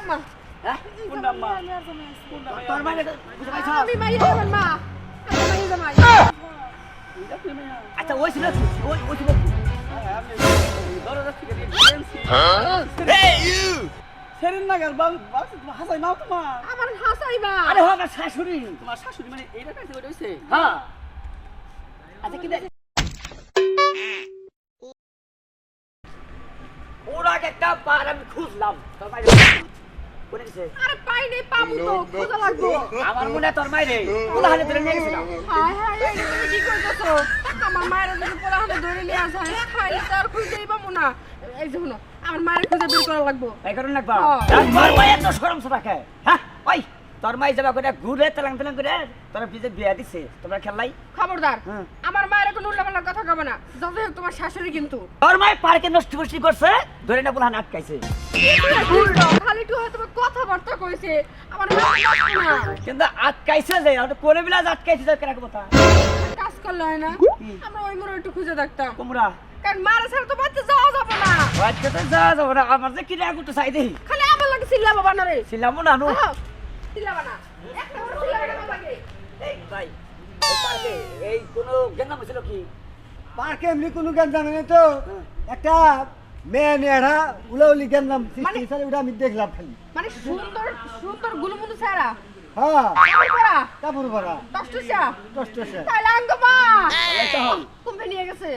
আম্মা হ্যাঁ কোন আম্মা তোর মানে বুঝতে পারছ আমি মাইয়া আমার মা আমি মাইয়া জামাই এটা কি মেয়া আচ্ছা ওই ছিল কি ওই ছিল কি আপনি দরজা থেকে দিয়েছি Hey, you! সেরিন না গেল বাস হাসাই নাও তোমার আমার হাসাইবা আরে হো আমার শাশুড়ি তোমার শাশুড়ি মানে এইটা কাছে ওইটা হইছে হ্যাঁ আচ্ছা কি দেখ ওরা একটা পার আমি খুঁজলাম তোর মাইরে কোনে গেছে আরে পাই নেই পাবো তো খোঁজা লাগবো আমার মনে হয় তোর মাইরে কোলা হালে ধরে নিয়ে গেছিলাম হায় হায় এই তুমি কি কইতাছো আমার মায়ের যদি পোলা হাতে ধরে নিয়ে আসে খাইলে তো আর খুঁজতেই পাবো না এই যে শুনো আমার মায়ের খুঁজে বের করা লাগবো এই কারণ লাগবা হ্যাঁ। তোর মাই এত শরম সরা খায় হ্যাঁ ওই তোর মাই যাবা করে ঘুরে তেলাং তেলাং করে তোর বিজে বিয়া দিছে তোমরা খেলাই খবরদার হ্যাঁ। আমার মায়ের কোনো উল্টাপাল্টা কথা কবে না যতই হোক তোমার শাশুড়ি কিন্তু তোর মাই পার্কে নষ্ট বসি করছে ধরে না বলা আটকাইছে খালি একটু হয়তো কথাবার্তা কইছে আমার মা না কিন্তু আটকাইছে যে আর কোনে বিলাজ আটকাইছে যে কেন কথা কাজ করলে হয় না আমরা ওই মোড়ে একটু খুঁজে দেখতাম কুমড়া কারণ মারা ছাড়া তো বাচ্চা যাওয়া যাবে না আজকে তো যা যাবো না আমার যে কিনে আগুটো চাই দেই খালি আমার লাগে চিল্লা বাবা না রে ছিলাম না নু চিল্লাবা না একটা বড় চিল্লাবা না লাগে এই ভাই এই পার্কে এই কোনো গেন্দাম ছিল কি পার্কে এমনি কোনো গান জানে না তো একটা মেয়ে নেড়া উলাউলি গান নাম মানে- সৃষ্টি ওটা আমি দেখলাম খালি মানে সুন্দর সুন্দর গুলুমুলু ছাড়া হ্যাঁ কাপড় পরা কাপড় ভরা টস্টসা কষ্ট সে তাইলে আঙ্গ মা তুমি নিয়ে গেছে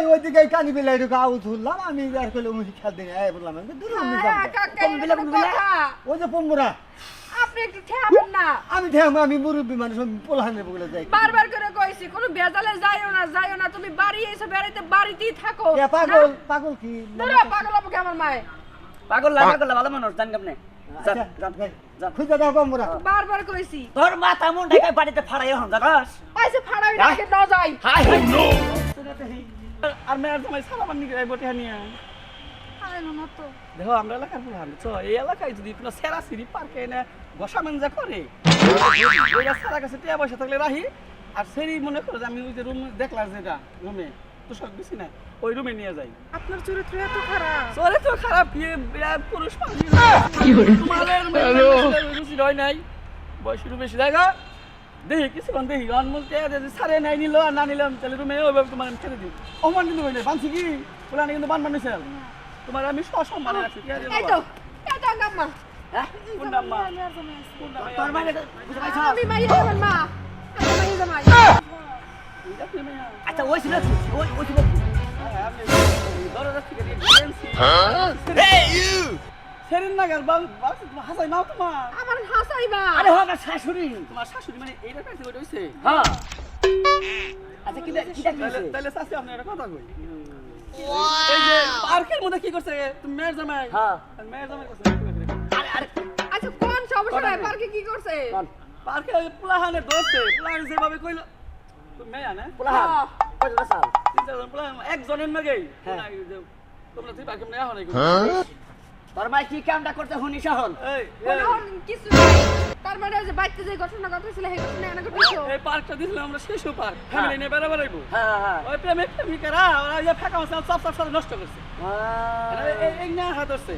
ওইদিকে কানি বেলায় ঢুকে আউট হলাম আমি আর করলে মুখে খেল দিই এই বললাম আমি দূর আমি হ্যাঁ, যাবো কাকা, কোন বিলে, কোন বিলে? কথা। ওই যে পম্বরা আপনি একটু ঠেয়াবেন না আমি ঠেম আমি মুরব্বী মানুষ আমি পোলাহানে বলে যাই বারবার করে কইছি কোনো বেজালে যাইও না তুমি বাড়ি এসে বেড়াইতে বাড়িতেই থাকো এ পাগল পাগল কি দূরে পাগল হবে কি আমার মায়ে পাগল ভালো মানুষ জান কেমনে আচ্ছা, খুঁজে দাও পম্বরা বারবার কইছি তোর মাথা মুন ঢাকায় বাড়িতে ফাড়াই হন জানাস পাইছে ফাড়াই হ্যাঁ? রাখে না যাই হাই হাই নো আর মেয়ের জামাই সালামান নিয়ে বটে নিয়ে আইলো না তো দেখো আমরা এলাকার বুঝলাম তো এই এলাকায় যদি কোনো সেরা সিরি পার্কে এনে বসা মানজা করে ওইটা সারা কাছে টিয়া পয়সা থাকলে রাহি আর সেরি মনে করো যে আমি ওই যে রুম দেখলাম যেটা রুমে তুষক বেশি না ওই রুমে নিয়ে যাই আপনার চরিত্র এত খারাপ চলে তো খারাপ পুরুষ তোমাদের রুচি হয় নাই বয়সেরও বেশি জায়গা দেখি কিছুক্ষণ দেখি অনমূলতে সারে নাই নিল আর না নিলাম তাহলে রুমে ওইভাবে তোমার আমি ছেড়ে দিই অমান কিন্তু হইলে বানছি কি বলে কিন্তু বান বানিয়েছে তোমার আমি সসম্মানে রাখছি এই তো আঙ্গাম্মা হ্যাঁ কোন নাম্মা তোর মানে বুঝতে পারছ আমি মাইয়া আমার মা আমি মাইয়া জামাই আচ্ছা ওই ছিল কি ওই ছিল কি দরজা থেকে দিয়েছি Hey, you! সেরিন না গেল বাস হাসাই নাও তোমার আমার হাসাইবা আরে হো আমার শাশুড়ি তোমার শাশুড়ি মানে এইটা কাছে ওইটা হইছে হ্যাঁ আচ্ছা কি দেখছিস তাহলে শাশি আপনি একটা কথা কই এই যে পার্কের মধ্যে কি করছে তুমি মেয়ের জামাই হ্যাঁ মেয়ের জামাই করছে আরে আরে আচ্ছা কোন সমস্যা পার্কে কি করছে কোন পার্কে ওই পুলাহানে দোস্তে পুলাহানে যেভাবে কইলো তুমি মেয়া না পোলাহান কত বছর তিন চারজন পুলাহান একজনের মেগেই হ্যাঁ। তোমরা তুই পার্কে মেয়া হন তোর মাই কি কামটা করতে হুনিস হন এই কিছু নাই তার মানে ওই যে বাইতে যে ঘটনা ঘটেছিল সেই ঘটনা এনে ঘটেছিল এই পার্কটা দিছিলাম আমরা শিশু পার্ক ফ্যামিলি নিয়ে বেড়া বেড়াইবো হ্যাঁ হ্যাঁ ওই প্রেমিক প্রেমিকারা ওরা যে ফাঁকা মাছ সব সব নষ্ট করছে এই না হাত ধরছে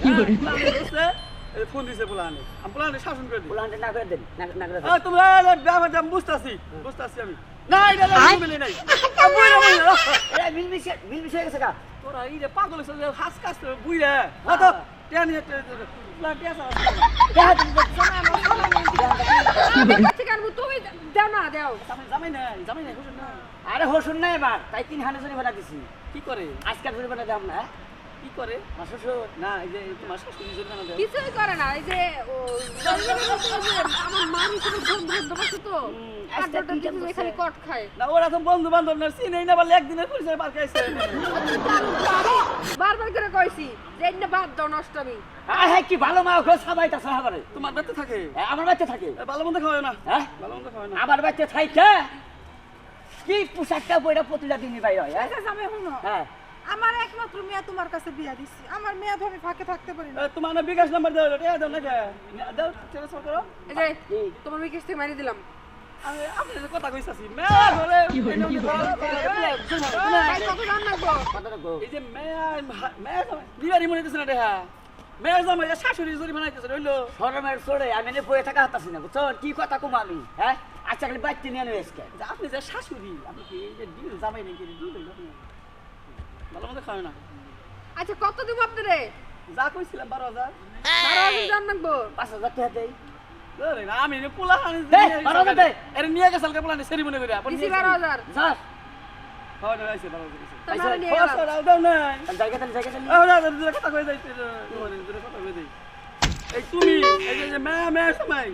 ফোন দিছে পুলাহানে আমি পুলাহানে শাসন করে দিই পোলাহানটা না করে দেন না করে দেন তোমরা ব্যাপার যাম বুঝতেছি আমি নাই মিলে নাই এ মিলমিশে গেছে কা তোরা এই যে পাগল হইছে যে হাস কাস বুইরা কত টেনি দেখা তুমি আমি কাছে কানবো তুমি দাও না দাও জামাই নাই হুজুর না আরে হসুন না এবার তাই 3 জনি বানা দিছি কি করে আজকাল জনি বানা দাম না কি করে আমার শ্বশুর না এই যে তোমার শাশুড়ি জন্য না দেয় কিছুই করে না এই যে আমার মা হিসেবে বন্ধু আছে তো আজকাল আড্ডা কি দিতে খালি কট খায় না ওরা তো বন্ধু বান্ধব না চিনেই না বলে একদিনের পরিচয় পার্কে আইছে বারবার করে কইছি যে এনে বাদ দাও নষ্টমি হ্যাঁ কি ভালো মা ঘর সবাইটা সাহাবারে তোমার বাড়িতে থাকে আমার বাচ্চা থাকে ভালো মন্দ খাওয়ায় না হ্যাঁ ভালো মন্দ খাওয়ায় না আমার বাচ্চা থাইকে কি পোশাকটা বইটা প্রতিটা দিনই ভাই হয় হ্যাঁ? আমি শুনো হ্যাঁ আমার একমাত্র মেয়ে তোমার কাছে বিয়া দিছি আমার মেয়ে তো আমি ফাঁকে থাকতে পারি না তোমার না বিকাশ নাম্বার দাও দাও না দাও ট্রান্সফার করো এই যে কি? তোমার বিকেশ থেকে মারি দিলাম আমি আপনার সাথে কথা কইতাছি মেয়া ধরে ভাই কত দাম লাগবো কথা তো গো এই যে মেয়া মেয়া দিবারি মনে দিছ না দেখা মেয়ের জামাই শাশুড়ি জরিমানা কিছু রইলো শরমের চড়ে আমি এনে বয়ে থাকা হাতাছি না বুঝছো কি কথা কম আমি হ্যাঁ আচ্ছা খালি বাইতে নিয়ে নেবে আজকে যে আপনি যে শাশুড়ি আপনি কি এই যে ডিল জামাই নাকি ডিল হইলো ভালো মতো খাবে না আচ্ছা কত দিব আপনারে যা কইছিলাম 12,000 12,000 জান লাগবো 5,000 টাকা দেই ধরে না আমি নে পোলা হানি এই, 12,000 দে। এর নিয়ে গেছাল কে পোলা নে সেরিমনি করে আপনি দিছি 12,000 যাস হয় না আইছে 12,000 তোমার নিয়ে গেলাম দাও দাও নাই জায়গা জায়গা দূরে কথা কই যাইতে দূরে কথা কই যাই এই তুমি এই যে মে সময়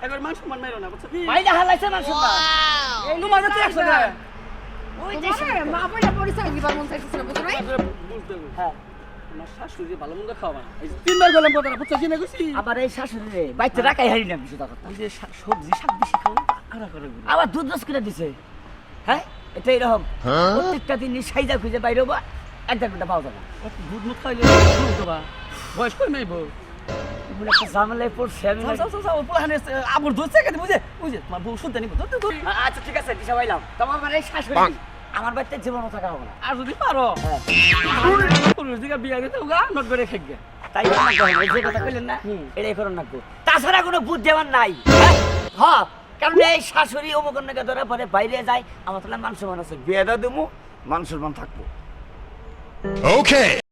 একবার মান সম্মান মাইরো না বুঝছো কি বাইরে হালাইছে না শুনবা তোমার কাছে একশো টাকা ওই যে তোমারে মা বলে পরিচয় দিবার মন চাইতেছিল বুঝছো নাই বুঝতে হবে হ্যাঁ আমার শাশুড়ি ভালো মন্দ খাওয়া এই যে তিনবার গেলাম কথাটা বুঝছো কি না কইছি আবার এই শাশুড়ি রে বাইতে রাখাই হারি না কিছু কথা ওই যে সবজি শাক বেশি খাও আরা করে আবার দুধ রস করে দিছে হ্যাঁ এটা এরকম প্রত্যেকটা দিন সাইজা খুঁজে বাইরে বা 1-1 ঘন্টা পাওয়া যাবে দুধ মুখ খাইলে দুধ দেবা বয়স কই নাইবো এগুলো একটা ঝামেলায় পড়ছে আমি পোলা হানি আবর দুধ থেকে বুঝে বুঝে তোমার বউ শুনতে নিব দুধ আচ্ছা ঠিক আছে দিশা পাইলাম তোমার মানে এই শাশুড়ি আমার বাড়িতে জীবনও থাকা হবে না আর যদি পারো হ্যাঁ পুরুষ দিকে বিয়া দিতে গা নট করে খেগে তাই আমার কথা এই যে কথা কইলেন না এটাই করুন না গো তাছাড়া কোনো বুদ্ধি আমার নাই হ্যাঁ কারণ এই শাশুড়ি অমুক নাকি ধরে পরে বাইরে যায় আমার তাহলে মান সম্মান আছে বিয়ে দাও দেবো মান সম্মান থাকবো Okay.